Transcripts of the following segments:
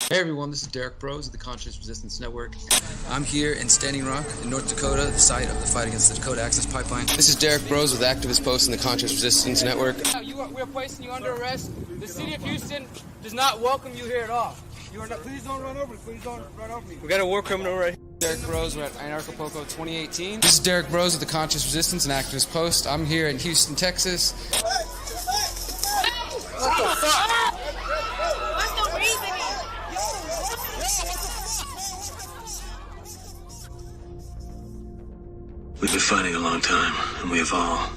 Hey everyone, this is Derrick Broze of the Conscious Resistance Network. I'm here in Standing Rock in North Dakota, the site of the fight against the Dakota Access Pipeline. This is Derrick Broze with activist posts in the Conscious Resistance Network. We're placing you under arrest. The city of Houston does not welcome you here at all. Please don't run over me. Please don't run over me. We got a war criminal right here. Derrick Broze, we're at Anarchapulco 2018. This is Derrick Broze with the Conscious Resistance and activist post. I'm here in Houston, Texas. What the fuck? What's the reasoning? We've been fighting a long time, and we have all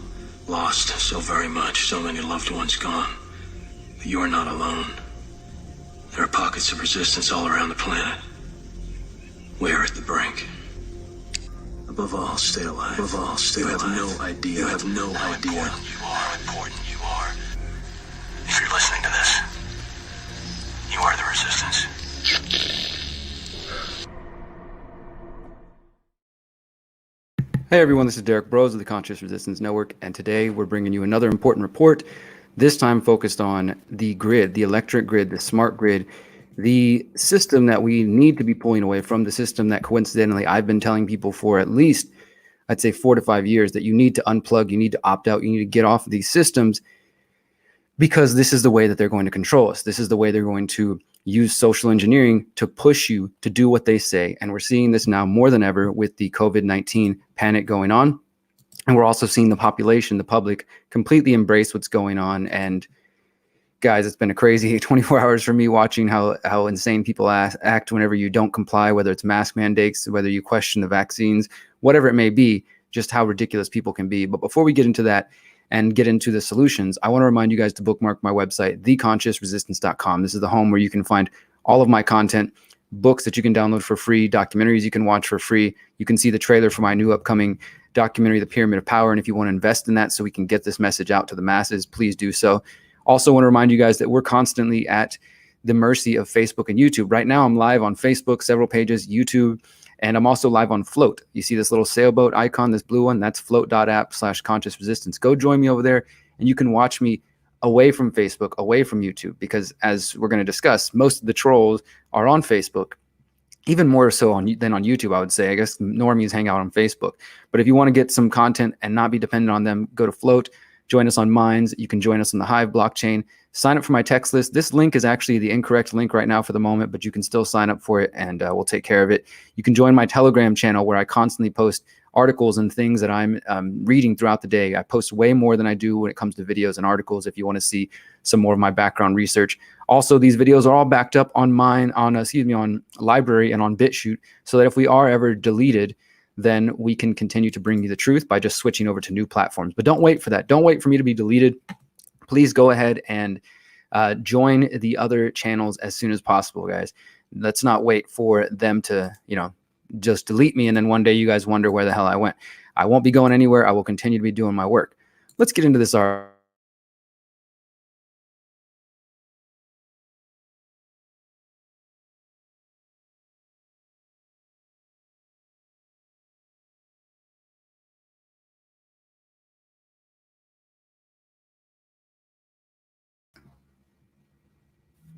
lost so very much, so many loved ones gone. But you are not alone. There are pockets of resistance all around the planet. We are at the brink. Above all, stay alive. Above all, stay alive. You have no idea. You have no idea. How important you are. If you're listening to this, you are the resistance. Hey everyone, this is Derrick Broze of the Conscious Resistance Network, and today we're bringing you another important report, this time focused on the grid, the electric grid, the smart grid, the system that we need to be pulling away from, the system that coincidentally I've been telling people for at least, I'd say 4 to 5 years, that you need to unplug, you need to opt out, you need to get off of these systems, because this is the way that they're going to control us. This is the way they're going to use social engineering to push you to do what they say. And we're seeing this now more than ever with the COVID-19 panic going on. And we're also seeing the population, the public, completely embrace what's going on. And guys, it's been a crazy 24 hours for me watching how insane people act whenever you don't comply, whether it's mask mandates, whether you question the vaccines, whatever it may be, just how ridiculous people can be. But before we get into that and get into the solutions, I want to remind you guys to bookmark my website, theconsciousresistance.com. This is the home where you can find all of my content, books that you can download for free, documentaries you can watch for free. You can see the trailer for my new upcoming documentary, The Pyramid of Power. And if you want to invest in that so we can get this message out to the masses, please do so. Also want to remind you guys that we're constantly at the mercy of Facebook and YouTube. Right now, I'm live on Facebook, several pages, YouTube, and I'm also live on Float. You see this little sailboat icon, this blue one? That's float.app/conscious resistance. Go join me over there, and you can watch me away from Facebook, away from YouTube, because as we're going to discuss, most of the trolls are on Facebook, even more so than on YouTube, I would say. I guess normies hang out on Facebook. But if you want to get some content and not be dependent on them, go to Float. Join us on Minds. You can join us on the Hive blockchain. Sign up for my text list. This link is actually the incorrect link right now for the moment, but you can still sign up for it, and we'll take care of it. You can join my Telegram channel, where I constantly post articles and things that I'm reading throughout the day. I post way more than I do when it comes to videos and articles if you want to see some more of my background research. Also, these videos are all backed up on on Library and on BitChute, so that if we are ever deleted, then we can continue to bring you the truth by just switching over to new platforms. But don't wait for that. Don't wait for me to be deleted. Please go ahead and join the other channels as soon as possible, guys. Let's not wait for them to, just delete me, and then one day you guys wonder where the hell I went. I won't be going anywhere. I will continue to be doing my work. Let's get into this article.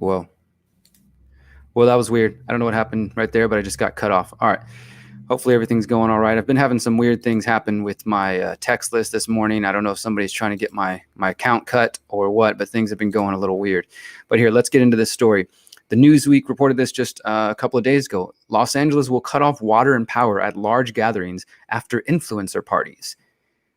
Whoa. Well, that was weird. I don't know what happened right there, but I just got cut off. All right. Hopefully everything's going all right. I've been having some weird things happen with my text list this morning. I don't know if somebody's trying to get my account cut or what, but things have been going a little weird. But here, let's get into this story. The Newsweek reported this just a couple of days ago. Los Angeles will cut off water and power at large gatherings after influencer parties.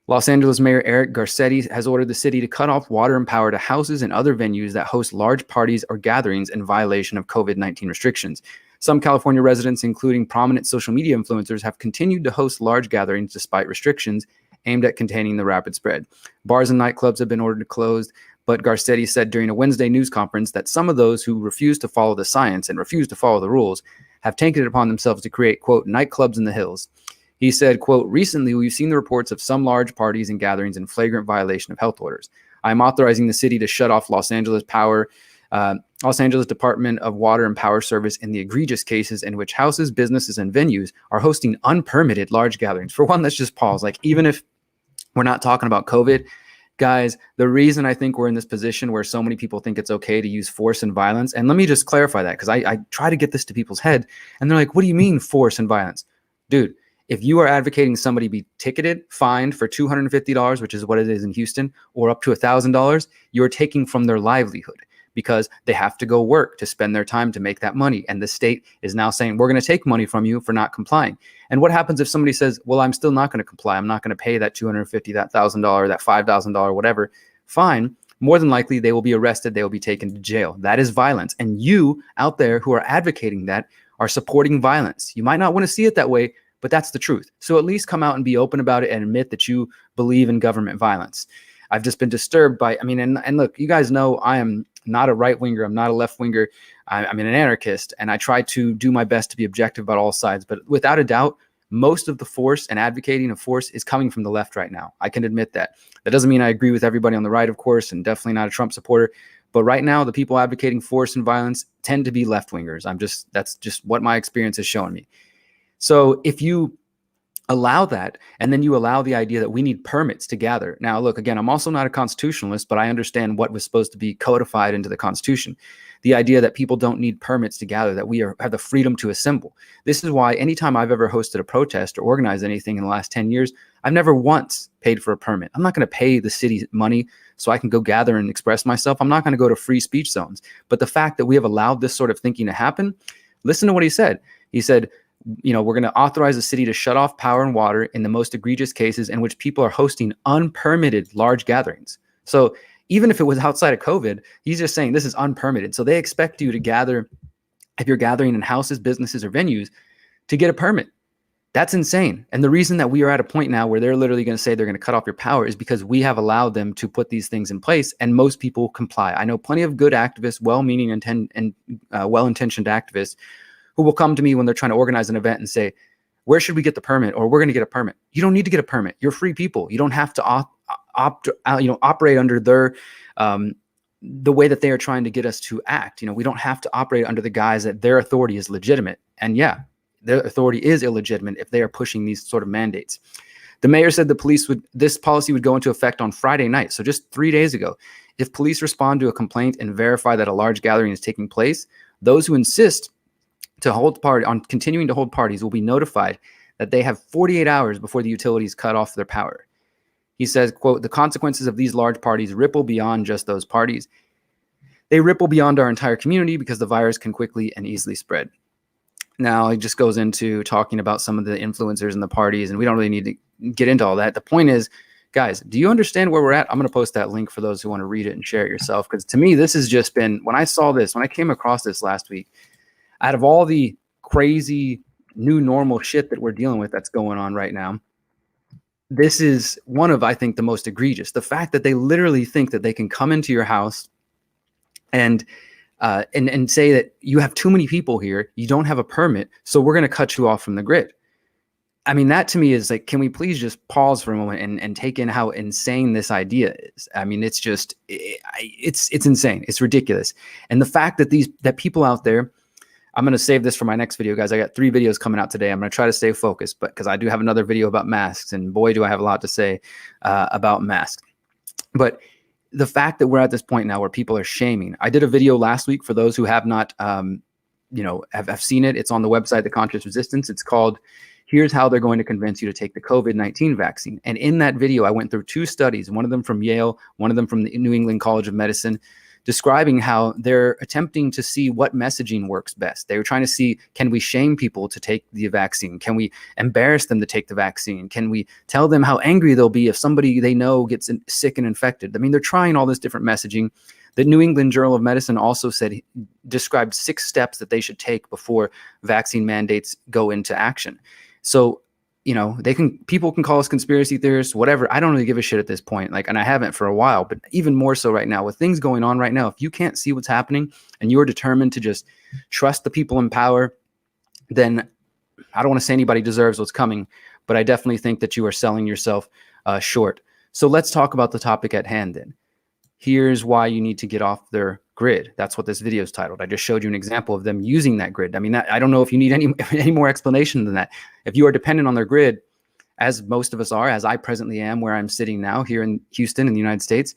Los Angeles Mayor Eric Garcetti has ordered the city to cut off water and power to houses and other venues that host large parties or gatherings in violation of COVID-19 restrictions. Some California residents, including prominent social media influencers, have continued to host large gatherings despite restrictions aimed at containing the rapid spread. Bars and nightclubs have been ordered closed, but Garcetti said during a Wednesday news conference that some of those who refuse to follow the science and refuse to follow the rules have taken it upon themselves to create, quote, nightclubs in the hills. He said, quote, recently we've seen the reports of some large parties and gatherings in flagrant violation of health orders. I'm authorizing the city to shut off Los Angeles Department of Water and Power Service in the egregious cases in which houses, businesses, and venues are hosting unpermitted large gatherings. For one, let's just pause. Like, even if we're not talking about COVID, Guys, the reason I think we're in this position where so many people think it's okay to use force and violence, and let me just clarify that, because I try to get this to people's head, and they're like, what do you mean force and violence? Dude, if you are advocating somebody be ticketed, fined for $250, which is what it is in Houston, or up to $1,000, you're taking from their livelihood, because they have to go work to spend their time to make that money. And the state is now saying, we're going to take money from you for not complying. And what happens if somebody says, well, I'm still not going to comply. I'm not going to pay that $250, that $1,000, that $5,000, whatever. Fine. More than likely, they will be arrested. They will be taken to jail. That is violence. And you out there who are advocating that are supporting violence. You might not want to see it that way, but that's the truth. So at least come out and be open about it and admit that you believe in government violence. I've just been disturbed by, and look, you guys know I am not a right winger. I'm not a left winger. I'm an anarchist, and I try to do my best to be objective about all sides. But without a doubt, most of the force and advocating of force is coming from the left right now. I can admit that. That doesn't mean I agree with everybody on the right, of course, and definitely not a Trump supporter. But right now, the people advocating force and violence tend to be left wingers. That's just what my experience has shown me. So if you allow that, and then you allow the idea that we need permits to gather. Now, look, again, I'm also not a constitutionalist, but I understand what was supposed to be codified into the Constitution. The idea that people don't need permits to gather, that we have the freedom to assemble. This is why anytime I've ever hosted a protest or organized anything in the last 10 years, I've never once paid for a permit. I'm not going to pay the city money so I can go gather and express myself. I'm not going to go to free speech zones. But the fact that we have allowed this sort of thinking to happen, listen to what he said. He said, we're going to authorize the city to shut off power and water in the most egregious cases in which people are hosting unpermitted large gatherings. So even if it was outside of COVID, he's just saying this is unpermitted. So they expect you to gather, if you're gathering in houses, businesses, or venues, to get a permit. That's insane. And the reason that we are at a point now where they're literally going to say they're going to cut off your power is because we have allowed them to put these things in place, and most people comply. I know plenty of good activists, well-meaning and well-intentioned activists, who will come to me when they're trying to organize an event and say, where should we get the permit? Or we're going to get a permit. You don't need to get a permit. You're free people. You don't have to operate under their the way that they are trying to get us to act. We don't have to operate under the guise that their authority is legitimate. And yeah, their authority is illegitimate if they are pushing these sort of mandates. The mayor said this policy would go into effect on Friday night. So just 3 days ago. If police respond to a complaint and verify that a large gathering is taking place, those who insist on continuing to hold parties will be notified that they have 48 hours before the utilities cut off their power. He says, quote, the consequences of these large parties ripple beyond just those parties. They ripple beyond our entire community because the virus can quickly and easily spread. Now, it just goes into talking about some of the influencers in the parties, and we don't really need to get into all that. The point is, guys, do you understand where we're at? I'm going to post that link for those who want to read it and share it yourself, because to me, this has just been, when I came across this last week, out of all the crazy new normal shit that we're dealing with that's going on right now, this is one of, I think, the most egregious. The fact that they literally think that they can come into your house and say that you have too many people here, you don't have a permit, so we're going to cut you off from the grid. I mean, that to me is like, can we please just pause for a moment and take in how insane this idea is? I mean, it's just, it's insane. It's ridiculous. And the fact that people out there, I'm going to save this for my next video, guys. I got 3 videos coming out today. I'm going to try to stay focused, but because I do have another video about masks, and boy, do I have a lot to say about masks. But the fact that we're at this point now where people are shaming. I did a video last week for those who have not, have seen it. It's on the website, The Conscious Resistance. It's called, Here's How They're Going to Convince You to Take the COVID-19 Vaccine. And in that video, I went through 2 studies, one of them from Yale, one of them from the New England College of Medicine, describing how they're attempting to see what messaging works best. They were trying to see, can we shame people to take the vaccine? Can we embarrass them to take the vaccine? Can we tell them how angry they'll be if somebody they know gets sick and infected? I mean, they're trying all this different messaging. The New England Journal of Medicine also described 6 steps that they should take before vaccine mandates go into action. So, people can call us conspiracy theorists, whatever. I don't really give a shit at this point. And I haven't for a while, but even more so right now with things going on right now. If you can't see what's happening and you're determined to just trust the people in power, then I don't want to say anybody deserves what's coming, but I definitely think that you are selling yourself short. So let's talk about the topic at hand then. Here's why you need to get off their grid. That's what this video is titled. I just showed you an example of them using that grid. I mean, I don't know if you need any more explanation than that. If you are dependent on their grid, as most of us are, as I presently am, where I'm sitting now here in Houston in the United States,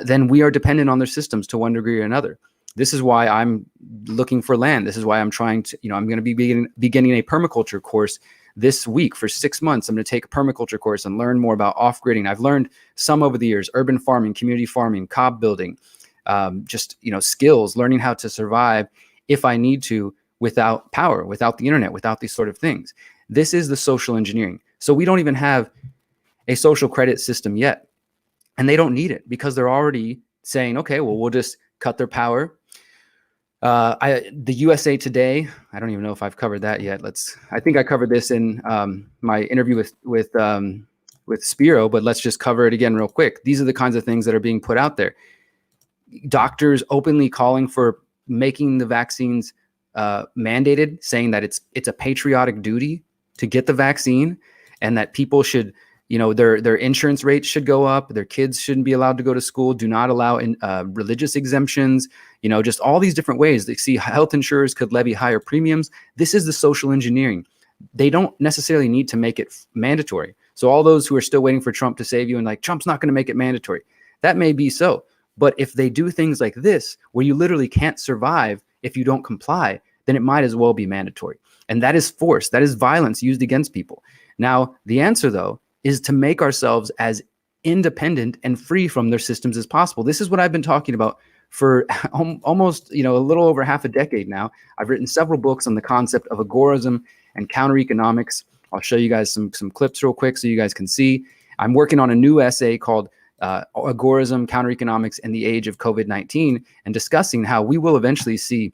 then we are dependent on their systems to one degree or another. This is why I'm looking for land. This is why I'm trying to, I'm going to be beginning a permaculture course this week for 6 months. I'm going to take a permaculture course and learn more about off-gridding. I've learned some over the years: urban farming, community farming, cob building, skills, learning how to survive if I need to without power, without the internet, without these sort of things. This is the social engineering. So we don't even have a social credit system yet. And they don't need it because they're already saying, okay, well, we'll just cut their power. The USA Today, I don't even know if I've covered that yet. I think I covered this in my interview with Spiro, but let's just cover it again real quick. These are the kinds of things that are being put out there. Doctors openly calling for making the vaccines mandated, saying that it's a patriotic duty to get the vaccine, and that people should, their insurance rates should go up. Their kids shouldn't be allowed to go to school. Do not allow religious exemptions. Just all these different ways. They see health insurers could levy higher premiums. This is the social engineering. They don't necessarily need to make it mandatory. So all those who are still waiting for Trump to save you and like, Trump's not going to make it mandatory. That may be so. But if they do things like this, where you literally can't survive if you don't comply, then it might as well be mandatory. And that is force. That is violence used against people. Now, the answer, though, is to make ourselves as independent and free from their systems as possible. This is what I've been talking about for almost, a little over half a decade now. I've written several books on the concept of agorism and counter economics. I'll show you guys some clips real quick so you guys can see. I'm working on a new essay called Agorism, Counter Economics in the Age of COVID-19, and discussing how we will eventually see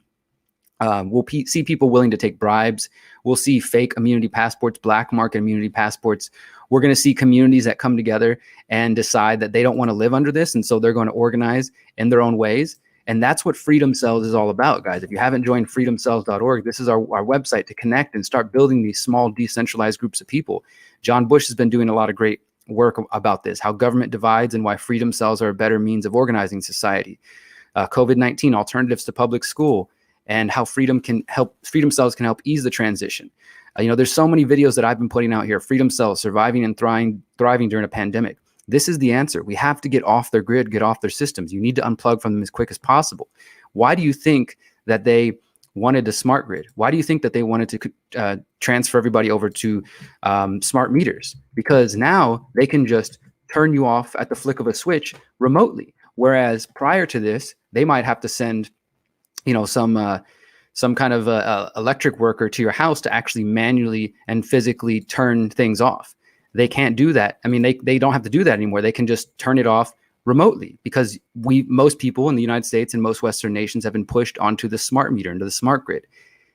see people willing to take bribes. We'll see fake immunity passports, black market immunity passports. We're going to see communities that come together and decide that they don't want to live under this, and so they're going to organize in their own ways. And that's what Freedom Cells is all about, guys. If you haven't joined freedomcells.org, this is our website to connect and start building these small, decentralized groups of people. John Bush has been doing a lot of great work about this, how government divides and why Freedom Cells are a better means of organizing society. COVID-19, alternatives to public school, and how Freedom Cells can help ease the transition. There's so many videos that I've been putting out here. Freedom Cells, surviving and thriving during a pandemic. This is the answer. We have to get off their grid, get off their systems. You need to unplug from them as quick as possible. Why do you think that they wanted a smart grid? Why do you think that they wanted to transfer everybody over to smart meters? Because now they can just turn you off at the flick of a switch remotely. Whereas prior to this, they might have to send some kind of electric worker to your house to actually manually and physically turn things off. They can't do that. I mean, they don't have to do that anymore. They can just turn it off remotely because most people in the United States and most Western nations have been pushed onto the smart meter, into the smart grid.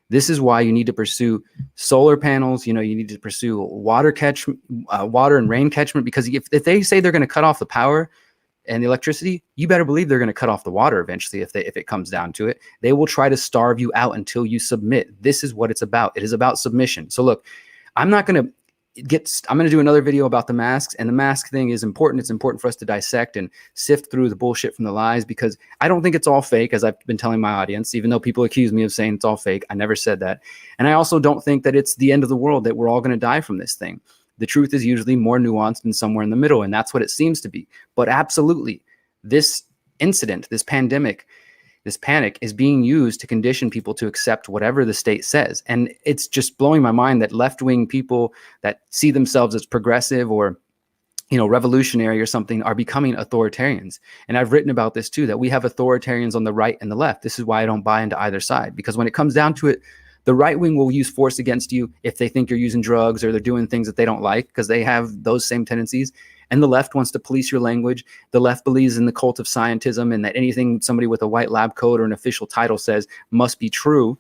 This is why you need to pursue solar panels. You need to pursue water and rain catchment, because if they say they're going to cut off the power and the electricity, you better believe they're going to cut off the water eventually. If it comes down to it, they will try to starve you out until you submit. This is what it's about. It is about submission. So look, I'm going to do another video about the masks, and the mask thing is important. It's important for us to dissect and sift through the bullshit from the lies, because I don't think it's all fake, as I've been telling my audience, even though people accuse me of saying it's all fake. I never said that. And I also don't think that it's the end of the world, that we're all going to die from this thing. The truth is usually more nuanced and somewhere in the middle, and that's what it seems to be. But absolutely, this incident, this pandemic, this panic is being used to condition people to accept whatever the state says. And it's just blowing my mind that left-wing people that see themselves as progressive or revolutionary or something are becoming authoritarians. And I've written about this too, that we have authoritarians on the right and the left. This is why I don't buy into either side, because when it comes down to it, the right wing will use force against you if they think you're using drugs or they're doing things that they don't like, because they have those same tendencies. And the left wants to police your language. The left believes in the cult of scientism and that anything somebody with a white lab coat or an official title says must be true.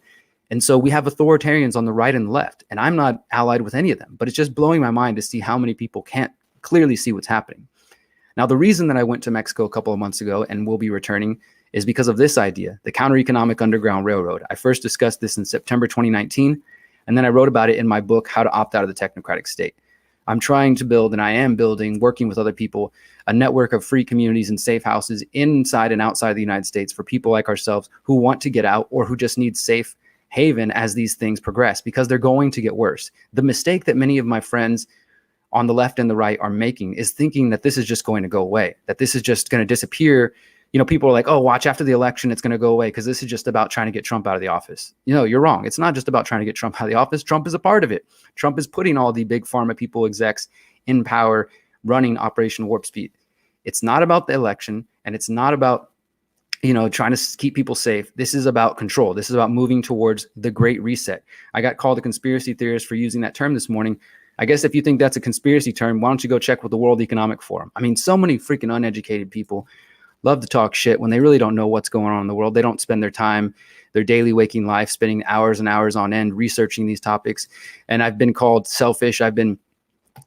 And so we have authoritarians on the right and the left. And I'm not allied with any of them, but it's just blowing my mind to see how many people can't clearly see what's happening. Now, the reason that I went to Mexico a couple of months ago and will be returning is because of this idea, the Counter-Economic Underground Railroad. I first discussed this in September 2019, and then I wrote about it in my book, How to Opt Out of the Technocratic State. I'm trying to build, and I am building, working with other people, a network of free communities and safe houses inside and outside the United States for people like ourselves who want to get out or who just need safe haven as these things progress, because they're going to get worse. The mistake that many of my friends on the left and the right are making is thinking that this is just going to go away, that this is just going to disappear. People are like, oh, watch after the election, it's going to go away because this is just about trying to get Trump out of the office. You're wrong. It's not just about trying to get Trump out of the office. Trump is a part of it. Trump is putting all the big pharma people, execs in power, running Operation Warp Speed. It's not about the election, and it's not about trying to keep people safe. This is about control. This is about moving towards the Great Reset. I got called a conspiracy theorist for using that term this morning. I guess if you think that's a conspiracy term, why don't you go check with the World Economic Forum? I mean, so many freaking uneducated people love to talk shit when they really don't know what's going on in the world. They don't spend their time, their daily waking life, spending hours and hours on end researching these topics. And I've been called selfish. I've been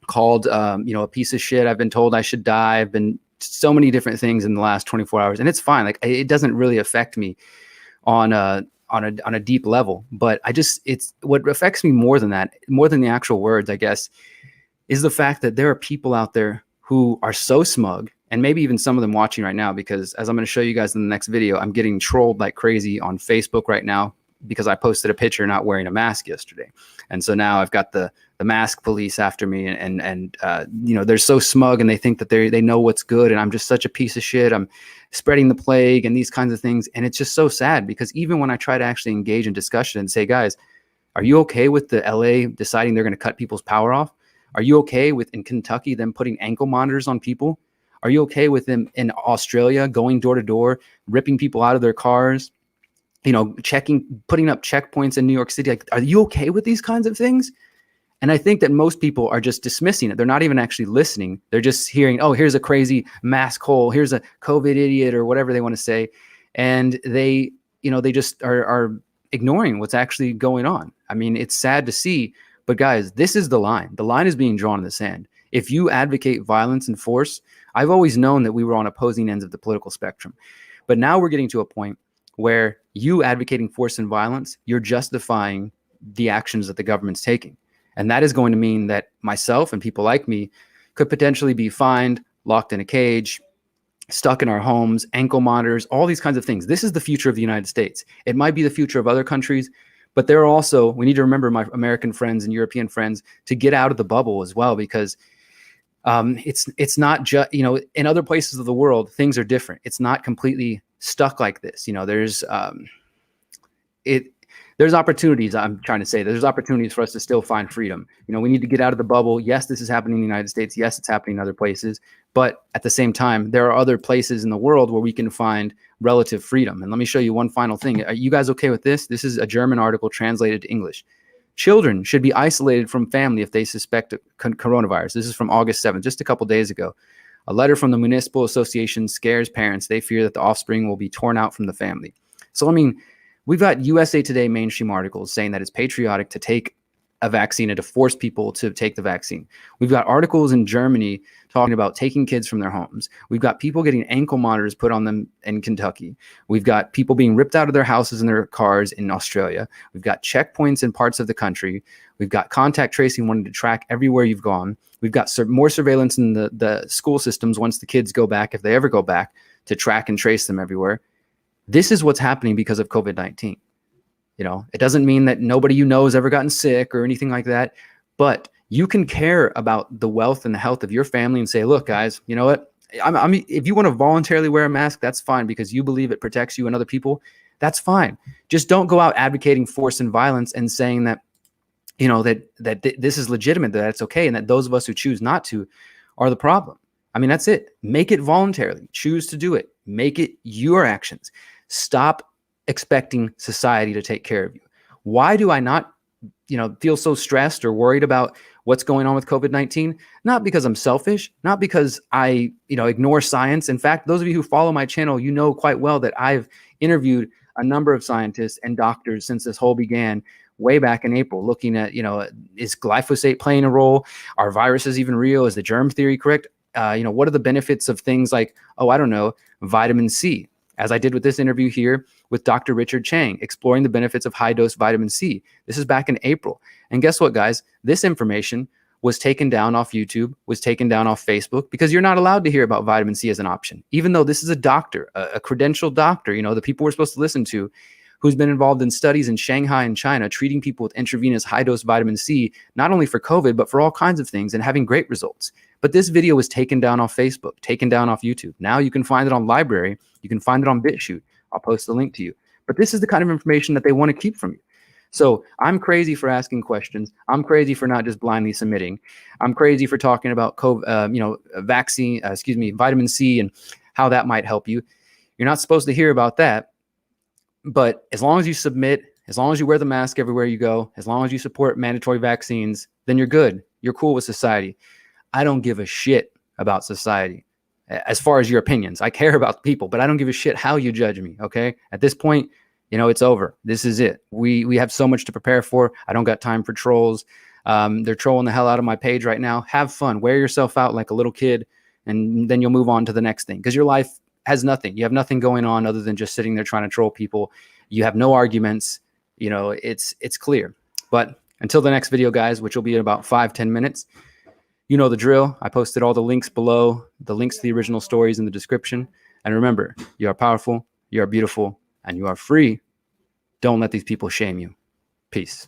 called, a piece of shit. I've been told I should die. I've been so many different things in the last 24 hours, and it's fine. Like, it doesn't really affect me on a deep level, but it's what affects me more than that, more than the actual words, I guess, is the fact that there are people out there who are so smug, and maybe even some of them watching right now, because as I'm going to show you guys in the next video, I'm getting trolled like crazy on Facebook right now because I posted a picture not wearing a mask yesterday. And so now I've got the mask police after me, and they're so smug and they think that they know what's good, and I'm just such a piece of shit. I'm spreading the plague and these kinds of things. And it's just so sad because even when I try to actually engage in discussion and say, guys, are you okay with the LA deciding they're going to cut people's power off? Are you okay with, in Kentucky, them putting ankle monitors on people? Are you okay with them in Australia going door to door, ripping people out of their cars, putting up checkpoints in New York City? Like, are you okay with these kinds of things? And I think that most people are just dismissing it. They're not even actually listening. They're just hearing, oh, here's a crazy mask hole. Here's a COVID idiot, or whatever they want to say. And they just are ignoring what's actually going on. I mean, it's sad to see, but guys, this is the line. The line is being drawn in the sand. If you advocate violence and force, I've always known that we were on opposing ends of the political spectrum. But now we're getting to a point where you advocating force and violence, you're justifying the actions that the government's taking. And that is going to mean that myself and people like me could potentially be fined, locked in a cage, stuck in our homes, ankle monitors, all these kinds of things. This is the future of the United States. It might be the future of other countries, but there are also, we need to remember, my American friends and European friends, to get out of the bubble as well, because it's not just, in other places of the world, things are different. It's not completely stuck like this. There's opportunities. I'm trying to say there's opportunities for us to still find freedom. We need to get out of the bubble. Yes, this is happening in the United States. Yes, it's happening in other places. But at the same time, there are other places in the world where we can find relative freedom. And let me show you one final thing. Are you guys okay with this? This is a German article translated to English. Children should be isolated from family if they suspect coronavirus. This is from August 7th, just a couple days ago. A letter from the Municipal Association scares parents. They fear that the offspring will be torn out from the family. So, I mean, we've got USA Today mainstream articles saying that it's patriotic to take a vaccine and to force people to take the vaccine. We've got articles in Germany talking about taking kids from their homes. We've got people getting ankle monitors put on them in Kentucky. We've got people being ripped out of their houses and their cars in Australia. We've got checkpoints in parts of the country. We've got contact tracing wanting to track everywhere you've gone. We've got more surveillance in the school systems once the kids go back, if they ever go back, to track and trace them everywhere. This is what's happening because of COVID-19. It doesn't mean that nobody has ever gotten sick or anything like that, but you can care about the wealth and the health of your family and say, look, guys, you know what? If you want to voluntarily wear a mask, that's fine because you believe it protects you and other people. That's fine. Just don't go out advocating force and violence and saying that, that this is legitimate, that it's okay, and that those of us who choose not to are the problem. I mean, that's it. Make it voluntarily. Choose to do it. Make it your actions. Stop expecting society to take care of you. Why do I not, feel so stressed or worried about what's going on with COVID-19? Not because I'm selfish, not because I, ignore science. In fact, those of you who follow my channel, you know quite well that I've interviewed a number of scientists and doctors since this whole began way back in April, looking at, is glyphosate playing a role? Are viruses even real? Is the germ theory correct? What are the benefits of things like, vitamin C? As I did with this interview here with Dr. Richard Chang, exploring the benefits of high-dose vitamin C. This is back in April. And guess what, guys? This information was taken down off YouTube, was taken down off Facebook, because you're not allowed to hear about vitamin C as an option. Even though this is a doctor, a credentialed doctor, the people we're supposed to listen to, who's been involved in studies in Shanghai and China, treating people with intravenous high-dose vitamin C, not only for COVID, but for all kinds of things, and having great results. But this video was taken down off Facebook, taken down off YouTube. Now you can find it on Library. You can find it on BitChute. I'll post the link to you. But this is the kind of information that they want to keep from you. So I'm crazy for asking questions. I'm crazy for not just blindly submitting. I'm crazy for talking about vitamin C and how that might help you. You're not supposed to hear about that. But as long as you submit, as long as you wear the mask everywhere you go, as long as you support mandatory vaccines, then you're good. You're cool with society. I don't give a shit about society as far as your opinions. I care about people, but I don't give a shit how you judge me. Okay. At this point, it's over. This is it. We have so much to prepare for. I don't got time for trolls. They're trolling the hell out of my page right now. Have fun. Wear yourself out like a little kid, and then you'll move on to the next thing, because your life has nothing. You have nothing going on other than just sitting there trying to troll people. You have no arguments. It's clear. But until the next video, guys, which will be in about 5-10 minutes, you know the drill. I posted all the links below, the links to the original stories in the description. And remember, you are powerful, you are beautiful, and you are free. Don't let these people shame you. Peace.